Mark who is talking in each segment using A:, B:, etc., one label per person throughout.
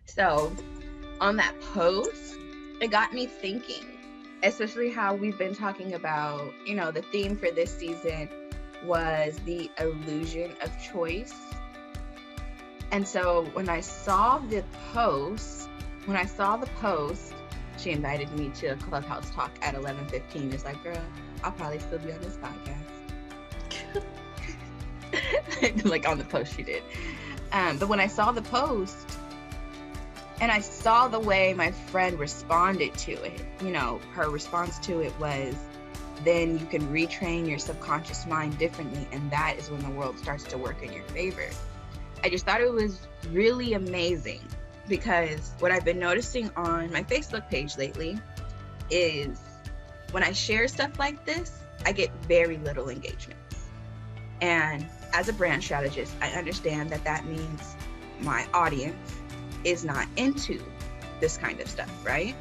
A: So on that post, it got me thinking, especially how we've been talking about, the theme for this season was the illusion of choice. And so when I saw the post, she invited me to a clubhouse talk at 11:15. It's like, girl, I'll probably still be on this podcast. Like on the post she did. But when I saw the post and I saw the way my friend responded to it, her response to it was, then you can retrain your subconscious mind differently, and that is when the world starts to work in your favor. I just thought it was really amazing, because what I've been noticing on my Facebook page lately is when I share stuff like this, I get very little engagements. And as a brand strategist, I understand that that means my audience is not into this kind of stuff, right?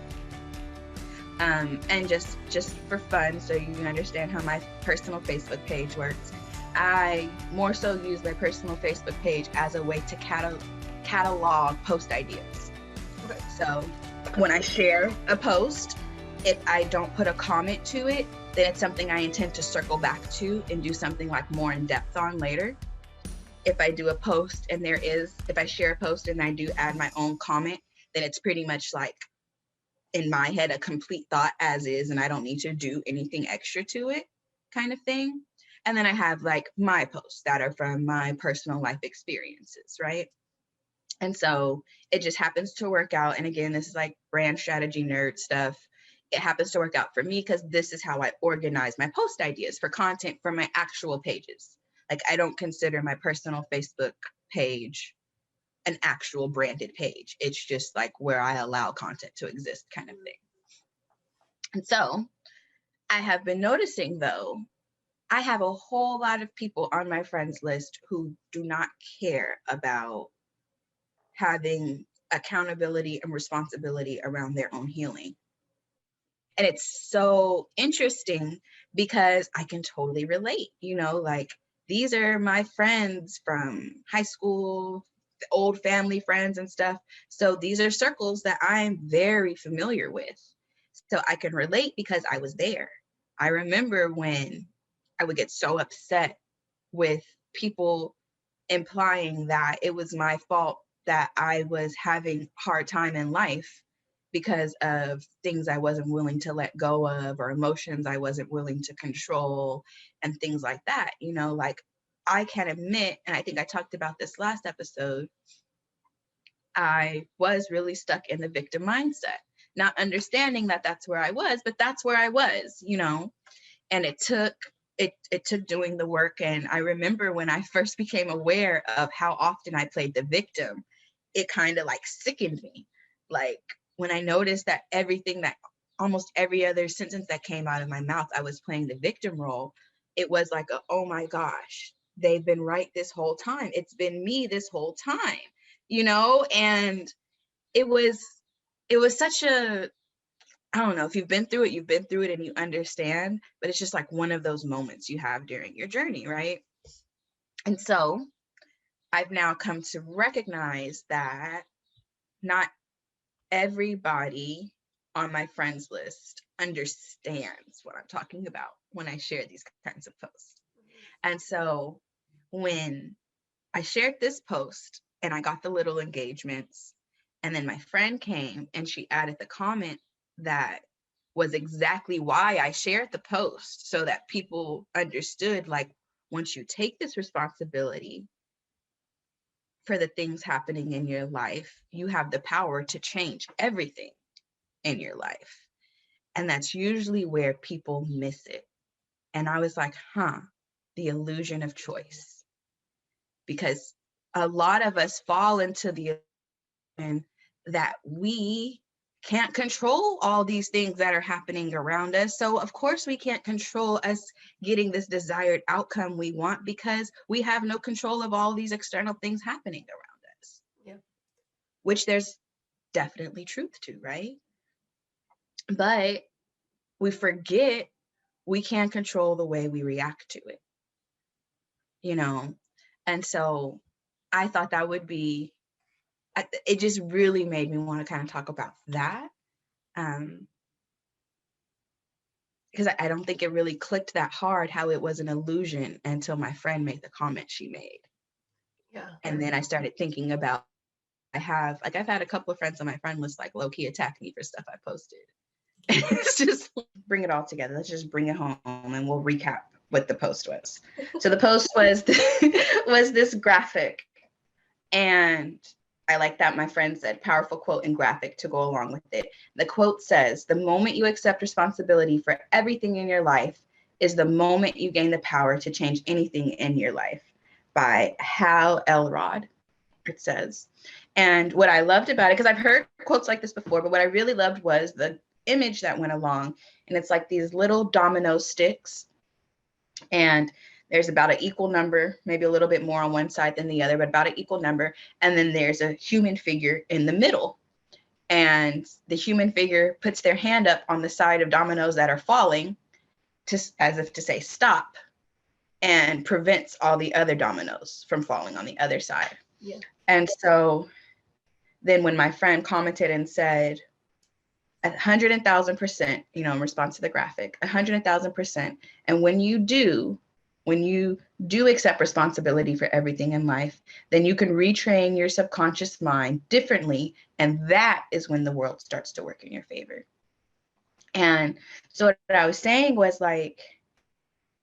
A: And just for fun, so you can understand how my personal Facebook page works, I more so use my personal Facebook page as a way to catalog post ideas.
B: Okay.
A: So when I share a post, if I don't put a comment to it, then it's something I intend to circle back to and do something like more in depth on later. If I do a post and if I share a post and I do add my own comment, then it's pretty much like in my head a complete thought as is, and I don't need to do anything extra to it, kind of thing. And then I have like my posts that are from my personal life experiences, right? And so it just happens to work out. And again, this is like brand strategy nerd stuff. It happens to work out for me because this is how I organize my post ideas for content for my actual pages. Like, I don't consider my personal Facebook page an actual branded page. It's just like where I allow content to exist, kind of thing. And so I have been noticing, though, I have a whole lot of people on my friends list who do not care about having accountability and responsibility around their own healing. And it's so interesting because I can totally relate, like, these are my friends from high school, old family friends and stuff. So these are circles that I'm very familiar with. So I can relate because I was there. I remember when I would get so upset with people implying that it was my fault that I was having hard time in life because of things I wasn't willing to let go of, or emotions I wasn't willing to control, and things like that. Like, I can admit, and I think I talked about this last episode, I was really stuck in the victim mindset, not understanding that that's where I was, but that's where I was, and it took doing the work. And I remember when I first became aware of how often I played the victim, it kind of like sickened me. Like, when I noticed that almost every other sentence that came out of my mouth, I was playing the victim role, it was like, oh my gosh, they've been right this whole time. It's been me this whole time, and it was such a, I don't know, if you've been through it, you've been through it and you understand, but it's just like one of those moments you have during your journey, right? And so I've now come to recognize that not everybody on my friends list understands what I'm talking about when I share these kinds of posts. And so when I shared this post and I got the little engagements, and then my friend came and she added the comment that was exactly why I shared the post, so that people understood, like, once you take this responsibility for the things happening in your life, you have the power to change everything in your life. And that's usually where people miss it. And I was like, the illusion of choice. Because a lot of us fall into the illusion that we can't control all these things that are happening around us. So of course we can't control us getting this desired outcome we want, because we have no control of all these external things happening around us.
B: Yeah.
A: Which there's definitely truth to, right? But we forget we can't control the way we react to it, And so I thought that would be it just really made me want to kind of talk about that. Because I don't think it really clicked that hard how it was an illusion until my friend made the comment she made.
B: Yeah.
A: And then I started thinking about, I've had a couple of friends on my friend list, like low-key attack me for stuff I posted. It's just bring it all together. Let's just bring it home and we'll recap what the post was. So the post was was this graphic, and I like that my friend said powerful quote and graphic to go along with it. The quote says, "The moment you accept responsibility for everything in your life is the moment you gain the power to change anything in your life," by Hal Elrod, it says. And what I loved about it, because I've heard quotes like this before, but what I really loved was the image that went along. And it's like these little domino sticks, and there's about an equal number, maybe a little bit more on one side than the other, but about an equal number. And then there's a human figure in the middle. And the human figure puts their hand up on the side of dominoes that are falling, as if to say stop, and prevents all the other dominoes from falling on the other side.
B: Yeah.
A: And so then when my friend commented and said, 100,000%, in response to the graphic, 100,000%. And when you do accept responsibility for everything in life, then you can retrain your subconscious mind differently. And that is when the world starts to work in your favor. And so what I was saying was, like,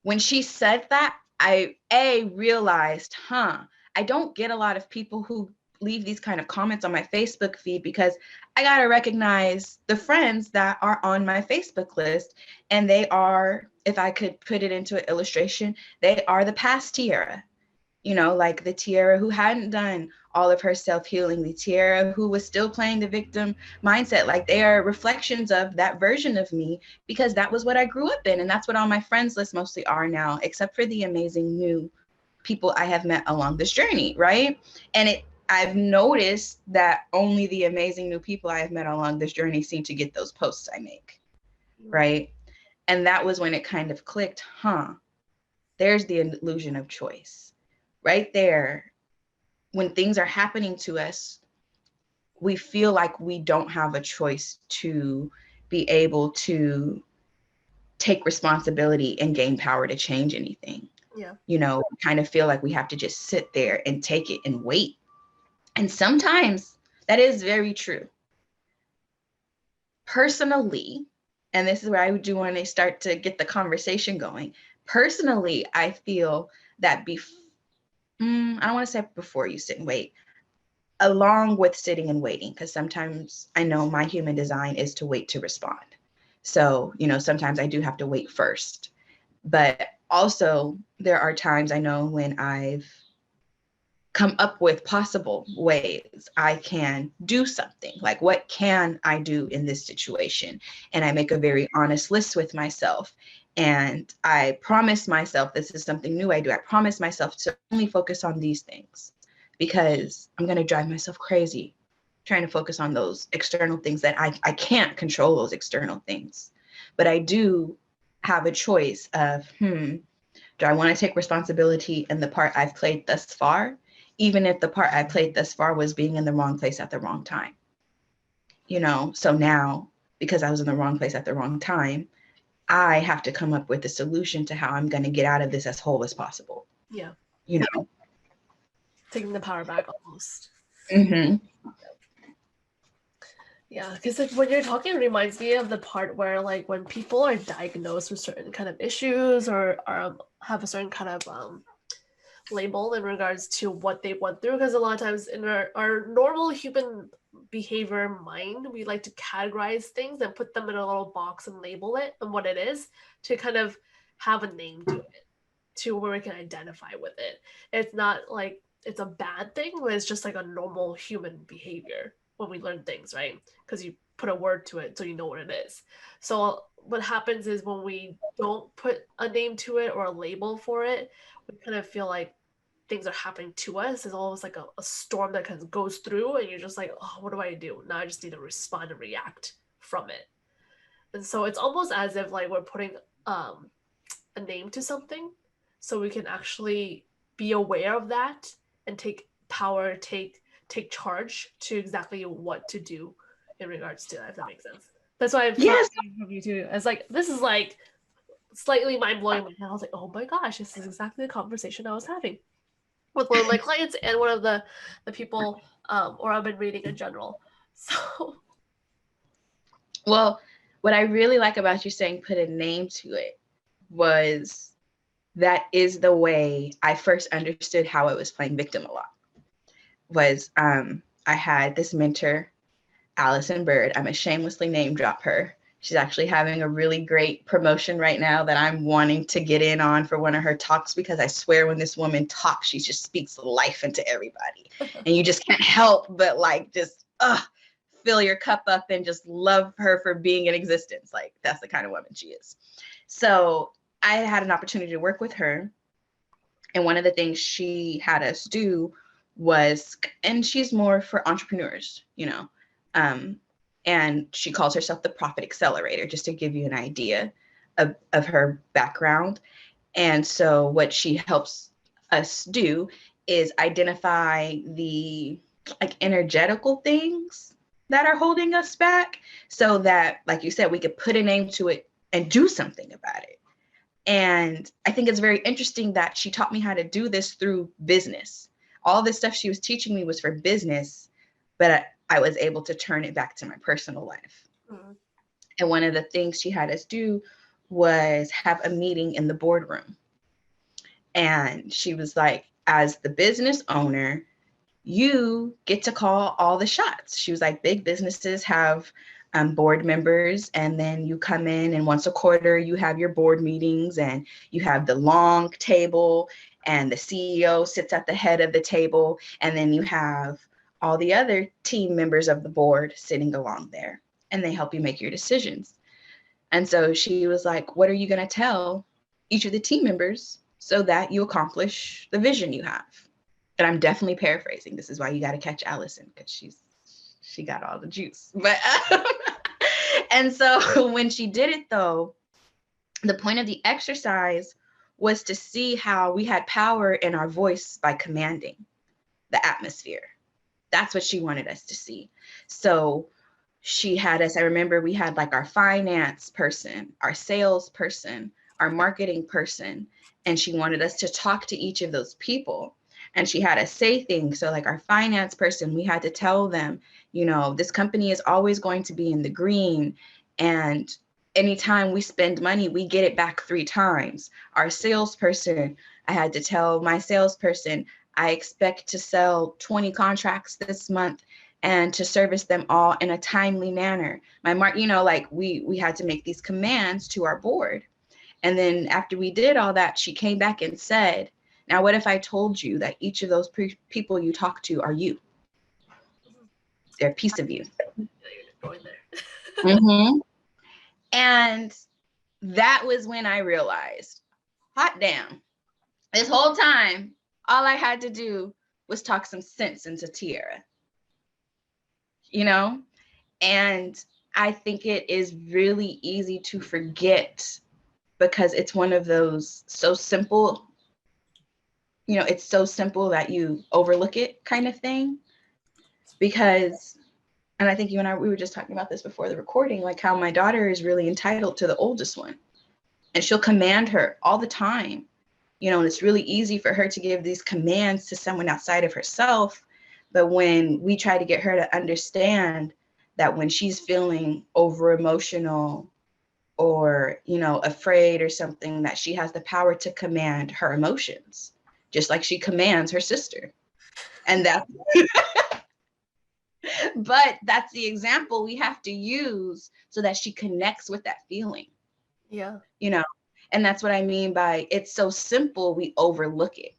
A: when she said that, I realized, I don't get a lot of people who leave these kind of comments on my Facebook feed, because I got to recognize the friends that are on my Facebook list. And they are, if I could put it into an illustration, they are the past TeAirra. Like the TeAirra who hadn't done all of her self-healing, the TeAirra who was still playing the victim mindset. Like, they are reflections of that version of me, because that was what I grew up in. And that's what all my friends list mostly are now, except for the amazing new people I have met along this journey, right? And I've noticed that only the amazing new people I have met along this journey seem to get those posts I make, right? And that was when it kind of clicked, there's the illusion of choice. Right there, when things are happening to us, we feel like we don't have a choice to be able to take responsibility and gain power to change anything.
B: Yeah.
A: Kind of feel like we have to just sit there and take it and wait. And sometimes that is very true. Personally, and this is where I do want to start to get the conversation going. Personally, I feel that I don't want to say before you sit and wait, along with sitting and waiting, because sometimes I know my human design is to wait to respond. So, sometimes I do have to wait first. But also, there are times I know when I've come up with possible ways I can do something. Like, what can I do in this situation? And I make a very honest list with myself. And I promise myself, this is something new I do. I promise myself to only focus on these things, because I'm going to drive myself crazy trying to focus on those external things that I can't control, those external things. But I do have a choice of, do I want to take responsibility in the part I've played thus far, even if the part I played thus far was being in the wrong place at the wrong time? So now, because I was in the wrong place at the wrong time, I have to come up with a solution to how I'm going to get out of this as whole as possible.
B: Yeah.
A: You
B: Taking the power back almost.
A: Mm-hmm.
B: Yeah, because like when you're talking, it reminds me of the part where, like, when people are diagnosed with certain kind of issues, or have a certain kind of label in regards to what they went through. Because a lot of times in our normal human behavior mind, we like to categorize things and put them in a little box and label it and what it is, to kind of have a name to it, to where we can identify with it. It's not like it's a bad thing, but it's just like a normal human behavior when we learn things, right? Because you put a word to it so you know what it is. So what happens is, when we don't put a name to it or a label for it, we kind of feel like things are happening to us. It's almost like a storm that kind of goes through, and you're just like, oh, what do I do? Now I just need to respond and react from it. And so it's almost as if, like, we're putting a name to something, so we can actually be aware of that and take power, take take charge to exactly what to do in regards to that, if that makes sense. That's why I'm
A: Yes.
B: from you too. It's like, this is like slightly mind-blowing. I was like, oh my gosh, this is exactly the conversation I was having with one of my clients and one of the people, or I've been reading in general. So,
A: well, what I really like about you saying put a name to it was that is the way I first understood how I was playing victim a lot. Was I had this mentor, Allison Bird. I'm gonna shamelessly name drop her. She's actually having a really great promotion right now that I'm wanting to get in on for one of her talks, because I swear when this woman talks, she just speaks life into everybody. And you just can't help but like just fill your cup up and just love her for being in existence. Like, that's the kind of woman she is. So I had an opportunity to work with her. And one of the things she had us do was, and she's more for entrepreneurs, you know, and she calls herself the Profit Accelerator, just to give you an idea of her background. And so what she helps us do is identify the like energetical things that are holding us back, so that, like you said, we could put a name to it and do something about it. And I think it's very interesting that she taught me how to do this through business. All this stuff she was teaching me was for business, but I was able to turn it back to my personal life. Mm-hmm. And one of the things she had us do was have a meeting in the boardroom. And she was like, as the business owner, you get to call all the shots. She was like, big businesses have board members, and then you come in and once a quarter you have your board meetings, and you have the long table, and the CEO sits at the head of the table, and then you have all the other team members of the board sitting along there, and they help you make your decisions. And so she was like, what are you going to tell each of the team members so that you accomplish the vision you have? And I'm definitely paraphrasing. This is why you got to catch Allison, because she got all the juice. But and so when she did it, though, the point of the exercise was to see how we had power in our voice by commanding the atmosphere. That's what she wanted us to see. So she had us, I remember we had like our finance person, our sales person, our marketing person, and she wanted us to talk to each of those people. And she had us say things. So like our finance person, we had to tell them, you know, this company is always going to be in the green. And anytime we spend money, we get it back 3 times. Our salesperson, I had to tell my salesperson, I expect to sell 20 contracts this month and to service them all in a timely manner. You know, like we had to make these commands to our board. And then after we did all that, she came back and said, now, what if I told you that each of those people you talk to are you? They're a piece of you. Mm-hmm. And that was when I realized, hot damn, this whole time, all I had to do was talk some sense into TeAirra, you know? And I think it is really easy to forget, because it's one of those so simple, you know, it's so simple that you overlook it kind of thing. Because, and I think you and I, we were just talking about this before the recording, like how my daughter is really entitled to the oldest one, and she'll command her all the time, you know, and it's really easy for her to give these commands to someone outside of herself. But when we try to get her to understand that when she's feeling over emotional or, you know, afraid or something, that she has the power to command her emotions, just like she commands her sister. And that, but that's the example we have to use so that she connects with that feeling.
B: Yeah.
A: You know, and that's what I mean by it's so simple, we overlook it.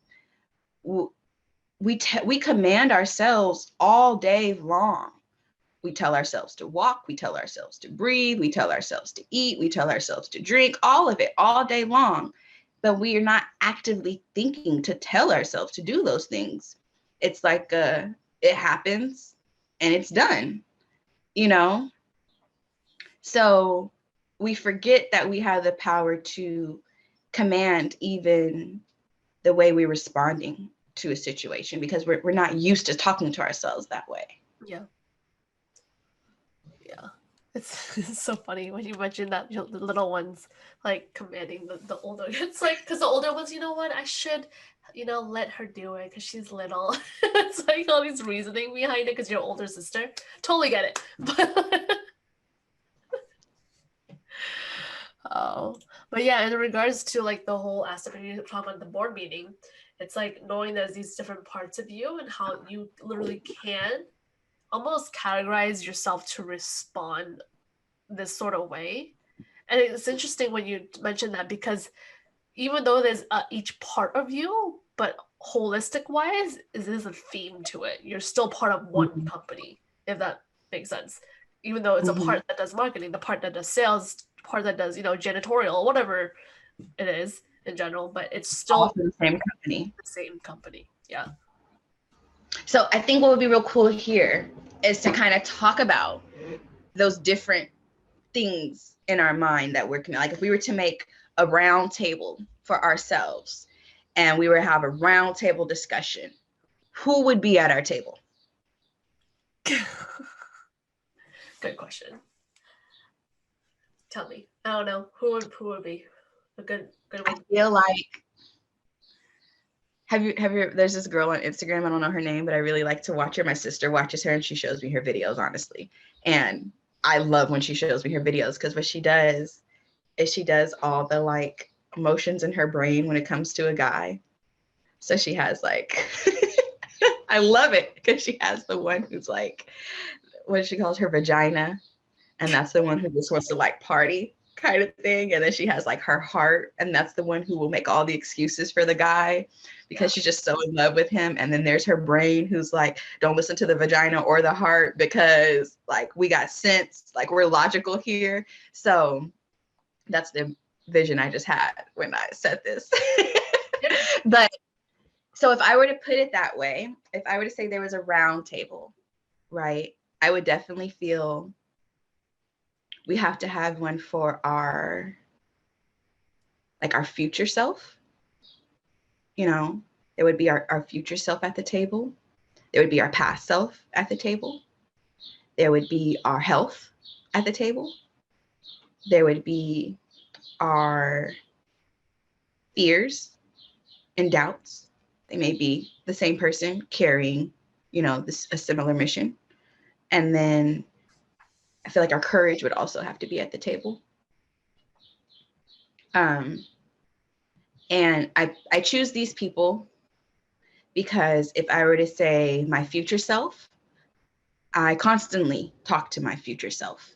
A: We command ourselves all day long. We tell ourselves to walk, we tell ourselves to breathe, we tell ourselves to eat, we tell ourselves to drink, all of it, all day long. But we are not actively thinking to tell ourselves to do those things. It's like it happens and it's done, you know? So we forget that we have the power to command even the way we're responding. to a situation because we're not used to talking to ourselves that way.
B: Yeah. It's so funny when you mention that the little ones like commanding the older. It's like because the older ones, you know what? I should, let her do it because she's little. It's like all these reasoning behind it because your older sister. Totally get it. But yeah, in regards to like the whole aspect you talk about the board meeting, it's like knowing there's these different parts of you and how you literally can almost categorize yourself to respond this sort of way. And it's interesting when you mention that because even though there's each part of you, but holistic wise, there's a theme to it. You're still part of one company, if that makes sense. Even though it's a part that does marketing, the part that does sales, part that does, janitorial, whatever it is in general, but it's still
A: all the same company.
B: The same company. Yeah.
A: So I think what would be real cool here is to kind of talk about those different things in our mind that we're like, if we were to make a round table for ourselves and we were to have a round table discussion, who would be at our table?
B: Good question. Tell me. I don't know. Who would be a good one?
A: I feel like have you there's this girl on Instagram, I don't know her name, but I really like to watch her. My sister watches her and she shows me her videos, honestly. And I love when she shows me her videos because what she does is she does all the like emotions in her brain when it comes to a guy. So she has like I love it because she has the one who's like what she calls her vagina, and that's the one who just wants to like party kind of thing. And then she has like her heart, and that's the one who will make all the excuses for the guy because she's just so in love with him. And then there's her brain who's like, don't listen to the vagina or the heart because like we got sense, like we're logical here. So that's the vision I just had when I said this. But so if I were to put it that way, if I were to say there was a round table, right, I would definitely feel we have to have one for our future self. There would be our future self at the table. There would be our past self at the table. There would be our health at the table. There would be our fears and doubts. They may be the same person carrying, a similar mission. And then I feel like our courage would also have to be at the table. And I choose these people because if I were to say my future self, I constantly talk to my future self,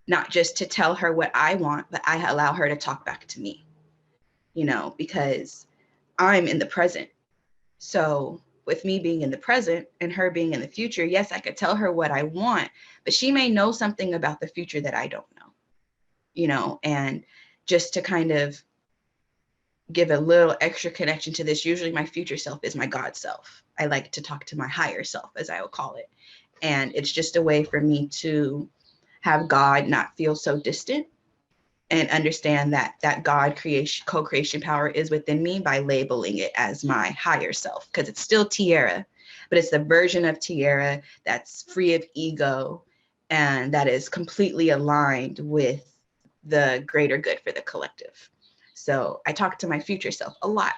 A: not just to tell her what I want, but I allow her to talk back to me, because I'm in the present. So with me being in the present and her being in the future, yes, I could tell her what I want, but she may know something about the future that I don't know, and just to kind of give a little extra connection to this, usually my future self is my God self. I like to talk to my higher self, as I will call it. And it's just a way for me to have God not feel so distant and understand that God co-creation power is within me by labeling it as my higher self, because it's still TeAirra, but it's the version of TeAirra that's free of ego and that is completely aligned with the greater good for the collective. So I talk to my future self a lot.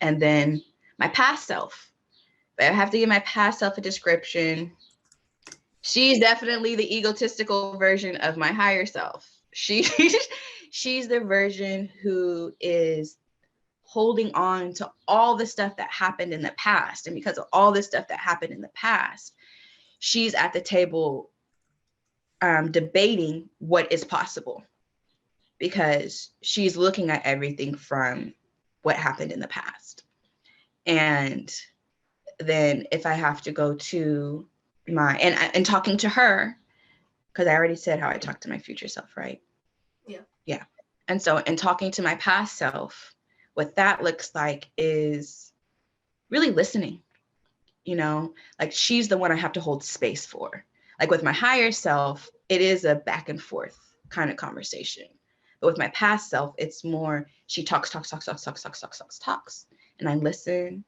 A: And then my past self, if I have to give my past self a description, she's definitely the egotistical version of my higher self. She's the version who is holding on to all the stuff that happened in the past. And because of all this stuff that happened in the past, she's at the table debating what is possible, because she's looking at everything from what happened in the past. And then if I have to go to and talking to her, because I already said how I talk to my future self, right? Yeah. And so in talking to my past self, what that looks like is really listening, like she's the one I have to hold space for. Like with my higher self, it is a back and forth kind of conversation. But with my past self, it's more she talks. And I listen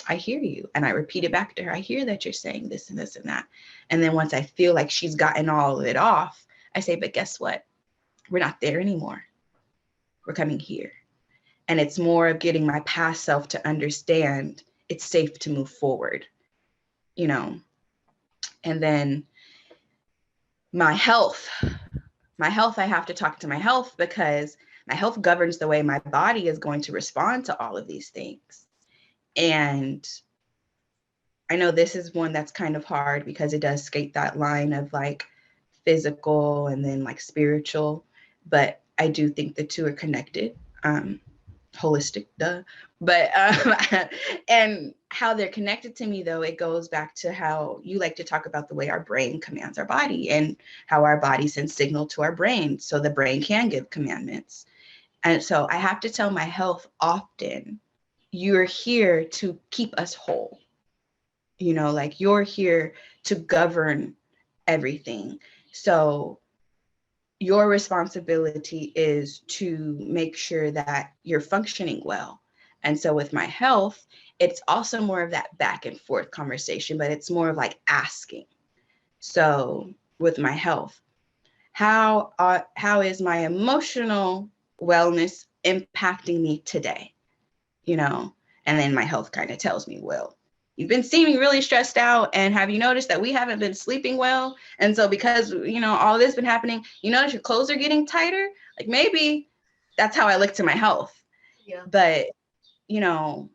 A: I hear you. And I repeat it back to her. I hear that you're saying this and this and that. And then once I feel like she's gotten all of it off, I say, but guess what? We're not there anymore. We're coming here. And it's more of getting my past self to understand it's safe to move forward, you know. And then my health, I have to talk to my health, because my health governs the way my body is going to respond to all of these things. And I know this is one that's kind of hard because it does skate that line of like physical and then like spiritual, but I do think the two are connected. Holistic, duh. But and how they're connected to me, though, it goes back to how you like to talk about the way our brain commands our body and how our body sends signal to our brain so the brain can give commandments. And so I have to tell my health often, you're here to keep us whole. You know, like you're here to govern everything. So your responsibility is to make sure that you're functioning well. And so with my health, it's also more of that back and forth conversation, but it's more of like asking. So with my health, how is my emotional wellness impacting me today? You know, and then my health kind of tells me, well, you've been seeming really stressed out, and have you noticed that we haven't been sleeping well? And so because, you know, all this been happening, you notice your clothes are getting tighter. Like maybe that's how I look to my health.
B: Yeah.
A: But, you know,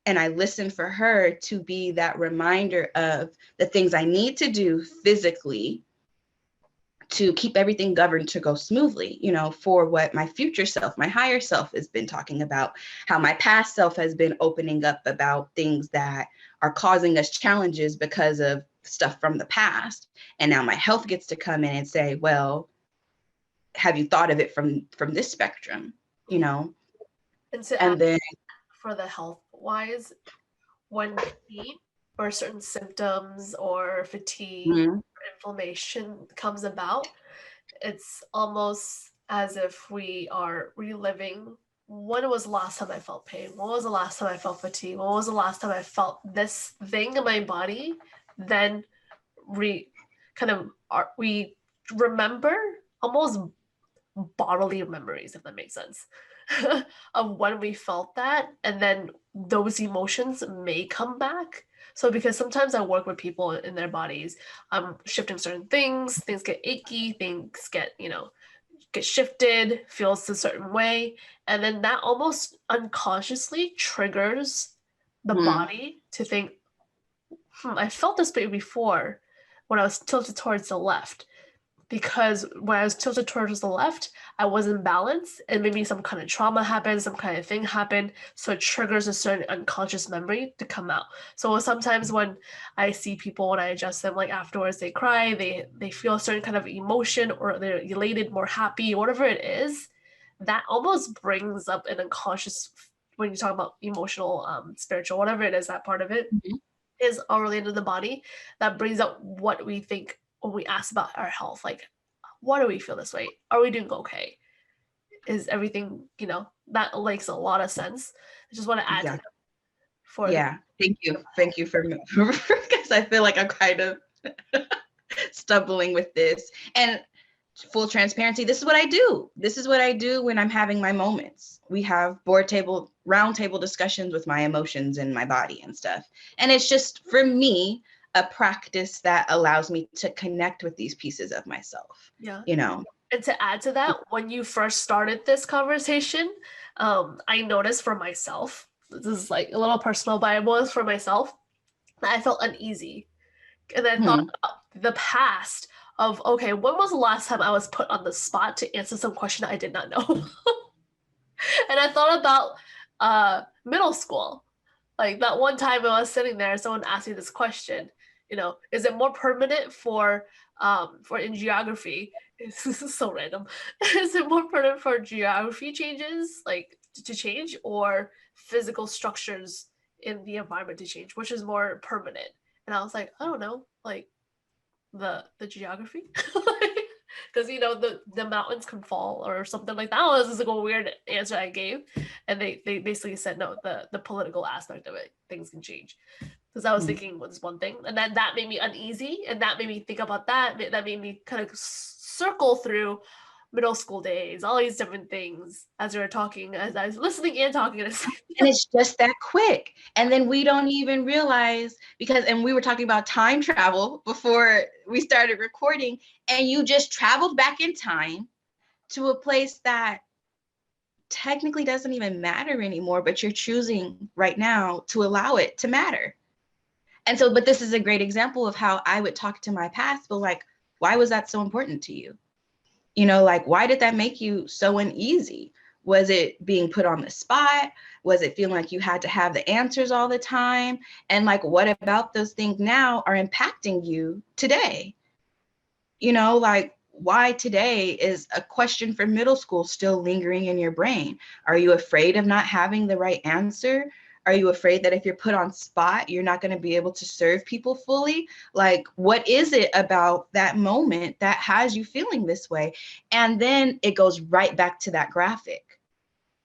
A: and I listen for her to be that reminder of the things I need to do physically to keep everything governed to go smoothly, you know, for what my future self, my higher self has been talking about, how my past self has been opening up about things that are causing us challenges because of stuff from the past. And now my health gets to come in and say, well, have you thought of it from this spectrum, you know?
B: And to add
A: And then
B: for the health wise, when pain or certain symptoms or fatigue
A: mm-hmm,
B: or inflammation comes about, it's almost as if we are reliving when was the last time I felt pain? When was the last time I felt fatigue? When was the last time I felt this thing in my body? Then we remember almost bodily memories, if that makes sense, of when we felt that, and then those emotions may come back. So because sometimes I work with people in their bodies, I'm shifting certain things get achy, things get shifted, feels a certain way, and then that almost unconsciously triggers the body to think, I felt this way before when I was tilted towards the left, because when I was tilted towards the left, I wasn't balanced, and maybe some kind of trauma happened, some kind of thing happened, so it triggers a certain unconscious memory to come out. So sometimes when I see people, when I adjust them, like afterwards they cry, they feel a certain kind of emotion, or they're elated, more happy, whatever it is, that almost brings up an unconscious, when you talk about emotional, spiritual, whatever it is, that part of it
A: mm-hmm,
B: is all related to the body, that brings up what we think when we ask about our health. Like, why do we feel this way? Are we doing okay? Is everything, that makes a lot of sense. I just want to add to
A: yeah,
B: that for
A: yeah. Thank you for because I feel like I'm kind of stumbling with this. And full transparency, this is what I do. This is what I do when I'm having my moments. We have round table discussions with my emotions and my body and stuff. And it's just, for me, a practice that allows me to connect with these pieces of myself,
B: yeah.
A: you know?
B: And to add to that, when you first started this conversation, I noticed for myself, this is like a little personal, but it was for myself, that I felt uneasy. And I thought
A: Hmm.
B: about the past of, okay, when was the last time I was put on the spot to answer some question I did not know? And I thought about middle school. Like that one time I was sitting there, someone asked me this question, is it more permanent for in geography? This is so random. Is it more permanent for geography changes, like to change, or physical structures in the environment to change? Which is more permanent? And I was like, I don't know, like the geography. because the mountains can fall or something like that. Oh, this is like a weird answer I gave, and they basically said no, the political aspect of it, things can change. Because I was thinking was one thing, and then that made me uneasy, and that made me think about that. That made me kind of circle through middle school days, all these different things as we were talking, as I was listening and talking. And
A: it's just that quick. And then we don't even realize and we were talking about time travel before we started recording, and you just traveled back in time to a place that technically doesn't even matter anymore, but you're choosing right now to allow it to matter. And so, but this is a great example of how I would talk to my past, but like, why was that so important to you? Like, why did that make you so uneasy? Was it being put on the spot? Was it feeling like you had to have the answers all the time? And like, what about those things now are impacting you today? Like, why today is a question from middle school still lingering in your brain? Are you afraid of not having the right answer? Are you afraid that if you're put on spot, you're not going to be able to serve people fully? Like, what is it about that moment that has you feeling this way? And then it goes right back to that graphic,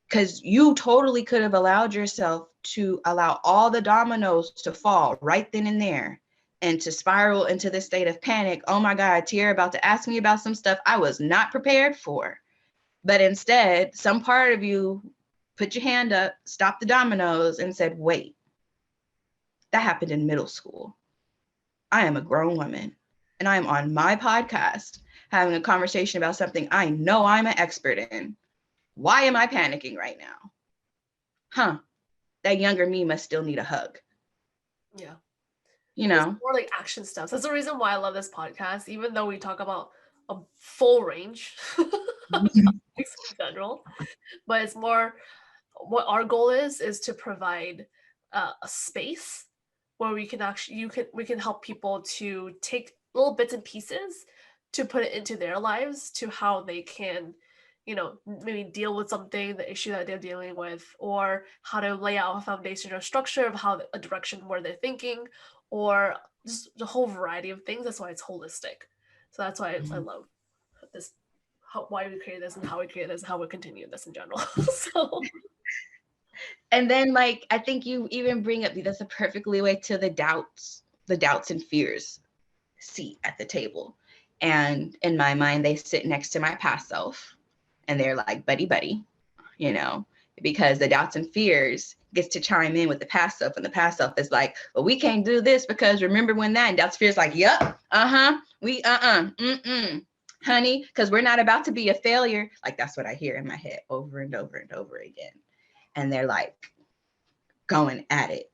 A: because you totally could have allowed yourself to allow all the dominoes to fall right then and there and to spiral into this state of panic. Oh my God, TeAirra about to ask me about some stuff I was not prepared for. But instead, some part of you put your hand up, stopped the dominoes, and said, wait, that happened in middle school. I am a grown woman, and I am on my podcast having a conversation about something I know I'm an expert in. Why am I panicking right now? That younger me must still need a hug.
B: Yeah.
A: It's
B: more like action steps. That's the reason why I love this podcast, even though we talk about a full range in general. But it's more what our goal is to provide a space where we can we can help people to take little bits and pieces to put it into their lives, to how they can maybe deal with something, the issue that they're dealing with, or how to lay out a foundation or structure of how a direction where they're thinking, or just the whole variety of things. That's why it's holistic. So that's why I love this, why we create this and how we create this and how we continue this in general. So
A: and then like, I think you even bring up, that's a perfectly way to the doubts and fears seat at the table. And in my mind, they sit next to my past self and they're like buddy, because the doubts and fears gets to chime in with the past self, and the past self is like, well, we can't do this because remember when that, and doubts and fears like, yep, honey, because we're not about to be a failure. Like, that's what I hear in my head over and over and over again. And they're like going at it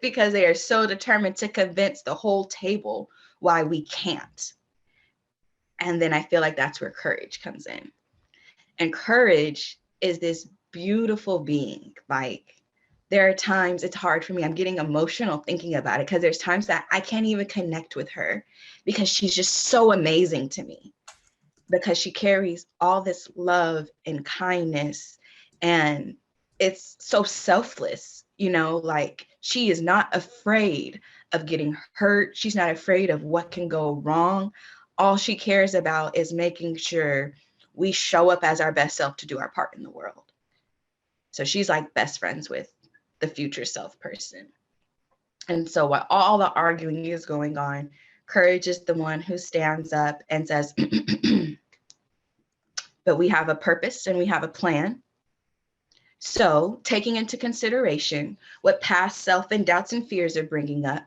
A: because they are so determined to convince the whole table why we can't. And then I feel like that's where courage comes in. And courage is this beautiful being. Like, there are times it's hard for me. I'm getting emotional thinking about it, because there's times that I can't even connect with her because she's just so amazing to me, because she carries all this love and kindness, and it's so selfless, like, she is not afraid of getting hurt. She's not afraid of what can go wrong. All she cares about is making sure we show up as our best self to do our part in the world. So she's like best friends with the future self person. And so while all the arguing is going on, courage is the one who stands up and says, but we have a purpose and we have a plan. So taking into consideration what past self and doubts and fears are bringing up,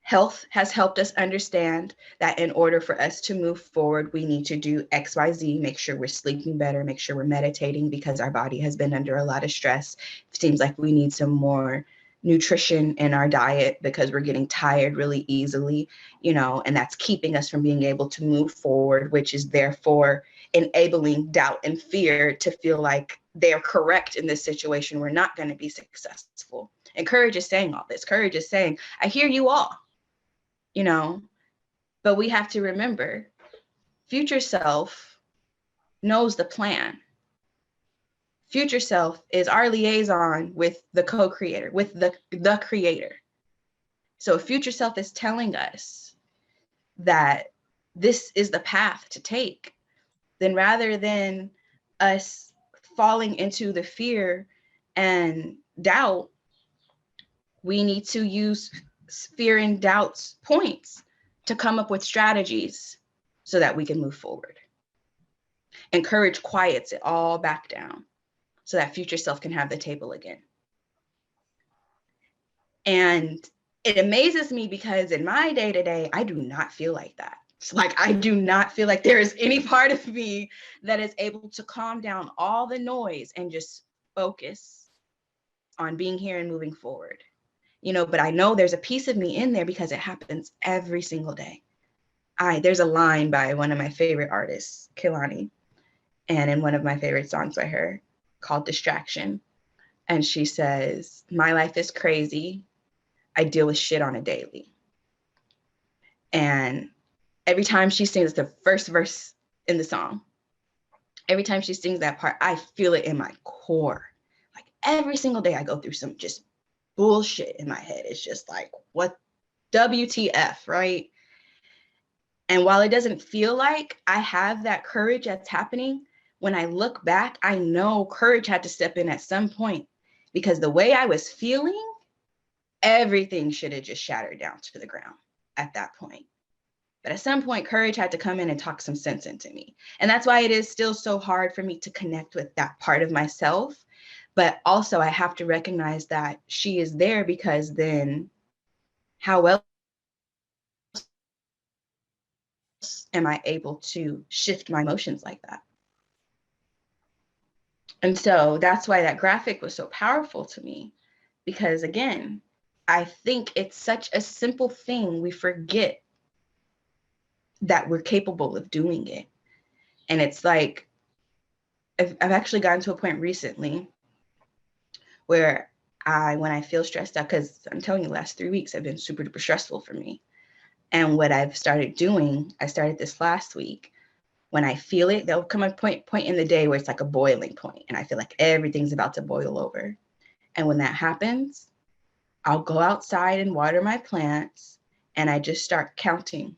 A: health has helped us understand that in order for us to move forward, we need to do X, Y, Z, make sure we're sleeping better, make sure we're meditating because our body has been under a lot of stress. It seems like we need some more nutrition in our diet because we're getting tired really easily, and that's keeping us from being able to move forward, which is therefore enabling doubt and fear to feel like they're correct in this situation. We're not going to be successful. And courage is saying all this. Courage is saying, I hear you all. But we have to remember, future self knows the plan. Future self is our liaison with the co-creator, with the creator. So future self is telling us that this is the path to take, then rather than us falling into the fear and doubt, we need to use fear and doubt's points to come up with strategies so that we can move forward. And courage quiets it all back down so that future self can have the table again. And it amazes me because in my day-to-day, I do not feel like that. It's like, I do not feel like there is any part of me that is able to calm down all the noise and just focus on being here and moving forward. You know, but I know there's a piece of me in there because it happens every single day. There's a line by one of my favorite artists, Kehlani, and in one of my favorite songs by her called Distraction. And she says, my life is crazy. I deal with shit on a daily. And every time she sings the first verse in the song, every time she sings that part, I feel it in my core. Like every single day I go through some just bullshit in my head. It's just like, what WTF, right? And while it doesn't feel like I have that courage that's happening, when I look back, I know courage had to step in at some point because the way I was feeling, everything should have just shattered down to the ground at that point. But at some point, courage had to come in and talk some sense into me. And that's why it is still so hard for me to connect with that part of myself. But also I have to recognize that she is there because then how else am I able to shift my emotions like that? And so that's why that graphic was so powerful to me, because again, I think it's such a simple thing. We forget that we're capable of doing it. And it's like, I've actually gotten to a point recently where when I feel stressed out, because I'm telling you, the last 3 weeks have been super duper stressful for me. And what I've started doing, I started this last week, when I feel it, there'll come a point in the day where it's like a boiling point and I feel like everything's about to boil over. And when that happens, I'll go outside and water my plants and I just start counting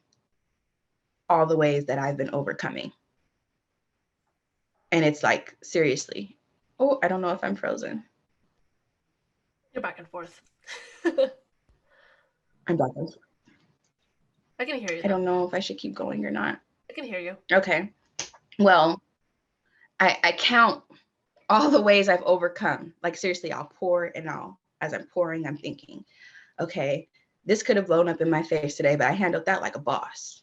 A: all the ways that I've been overcoming. And it's like, seriously, oh, I don't know if I'm frozen.
B: You're back and forth.
A: I'm back and forth.
B: I can hear you.
A: I don't know if I should keep going or not.
B: I can hear you.
A: Okay. Well, I count all the ways I've overcome. Like seriously, I'll pour and as I'm pouring, I'm thinking, okay, this could have blown up in my face today, but I handled that like a boss.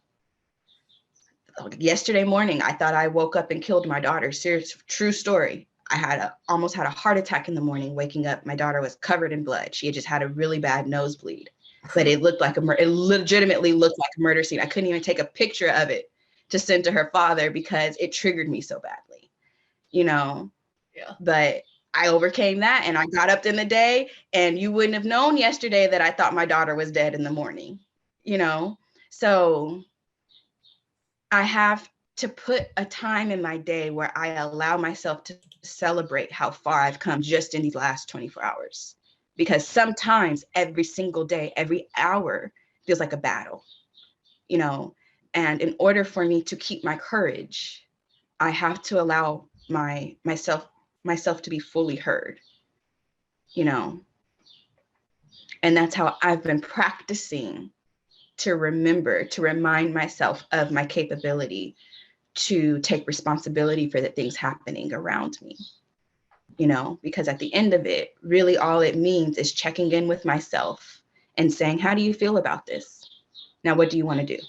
A: Yesterday morning, I thought I woke up and killed my daughter. Serious, true story. I almost had a heart attack in the morning, waking up. My daughter was covered in blood. She had just had a really bad nosebleed, but it looked like it legitimately looked like a murder scene. I couldn't even take a picture of it to send to her father because it triggered me so badly, you know?
B: Yeah.
A: But I overcame that and I got up in the day, and you wouldn't have known yesterday that I thought my daughter was dead in the morning, you know? So I have to put a time in my day where I allow myself to celebrate how far I've come just in these last 24 hours. Because sometimes every single day, every hour feels like a battle, you know? And in order for me to keep my courage, I have to allow myself to be fully heard, you know? And that's how I've been practicing to remind myself of my capability to take responsibility for the things happening around me, you know, because at the end of it, really all it means is checking in with myself and saying, how do you feel about this? Now, what do you want to do?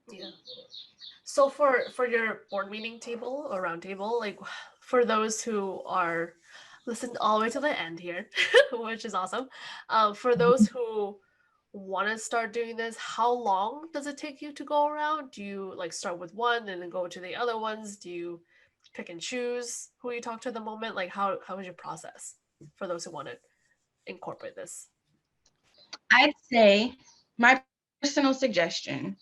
B: Yeah. So for your board meeting table or round table, like for those who are listened all the way to the end here, which is awesome. For those who want to start doing this, how long does it take you to go around? Do you like start with one and then go to the other ones? Do you pick and choose who you talk to at the moment? Like how is your process for those who want to incorporate this?
A: I'd say my personal suggestion,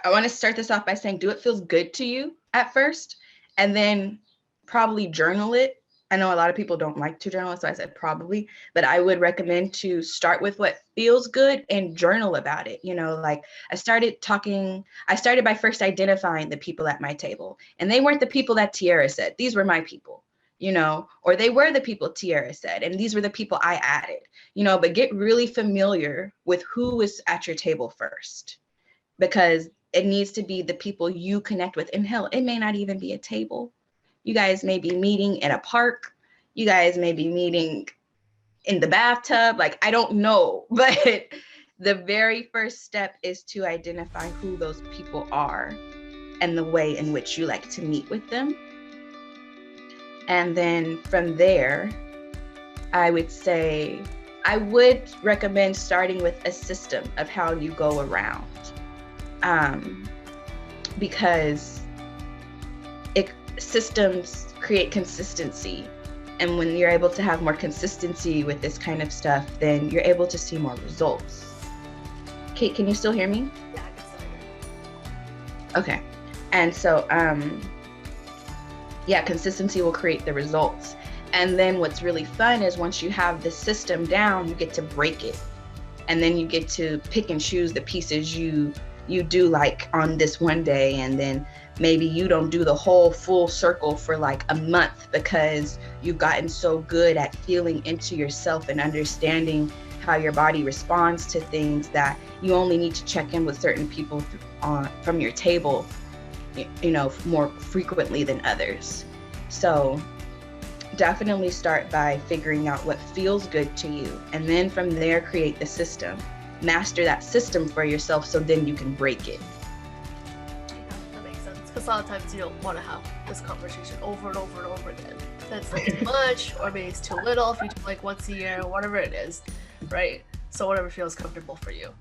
A: I want to start this off by saying, do it feels good to you at first, and then probably journal it I know a lot of people don't like to journal, so I said probably, but I would recommend to start with what feels good and journal about it. You know, like I started by first identifying the people at my table, and they weren't the people that TeAirra said. These were my people, you know, or they were the people TeAirra said, and these were the people I added, you know, but get really familiar with who was at your table first, because it needs to be the people you connect with. And hell, it may not even be a table. You guys may be meeting in a park. You guys may be meeting in the bathtub. Like, I don't know. But the very first step is to identify who those people are and the way in which you like to meet with them. And then from there, I would recommend starting with a system of how you go around. Because systems create consistency. And when you're able to have more consistency with this kind of stuff, then you're able to see more results. Kate, can you still hear me?
B: Yeah, I can still hear.
A: Okay. And so, consistency will create the results. And then what's really fun is once you have the system down, you get to break it. And then you get to pick and choose the pieces you do like on this one day, and then maybe you don't do the whole full circle for like a month because you've gotten so good at feeling into yourself and understanding how your body responds to things that you only need to check in with certain people from your table, you know, more frequently than others. So definitely start by figuring out what feels good to you, and then from there create the system. Master that system for yourself so then you can break it.
B: Yeah, that makes sense. Because a lot of times you don't want to have this conversation over and over and over again. That's like too much, or maybe it's too little if you do like once a year, whatever it is, right? So whatever feels comfortable for you.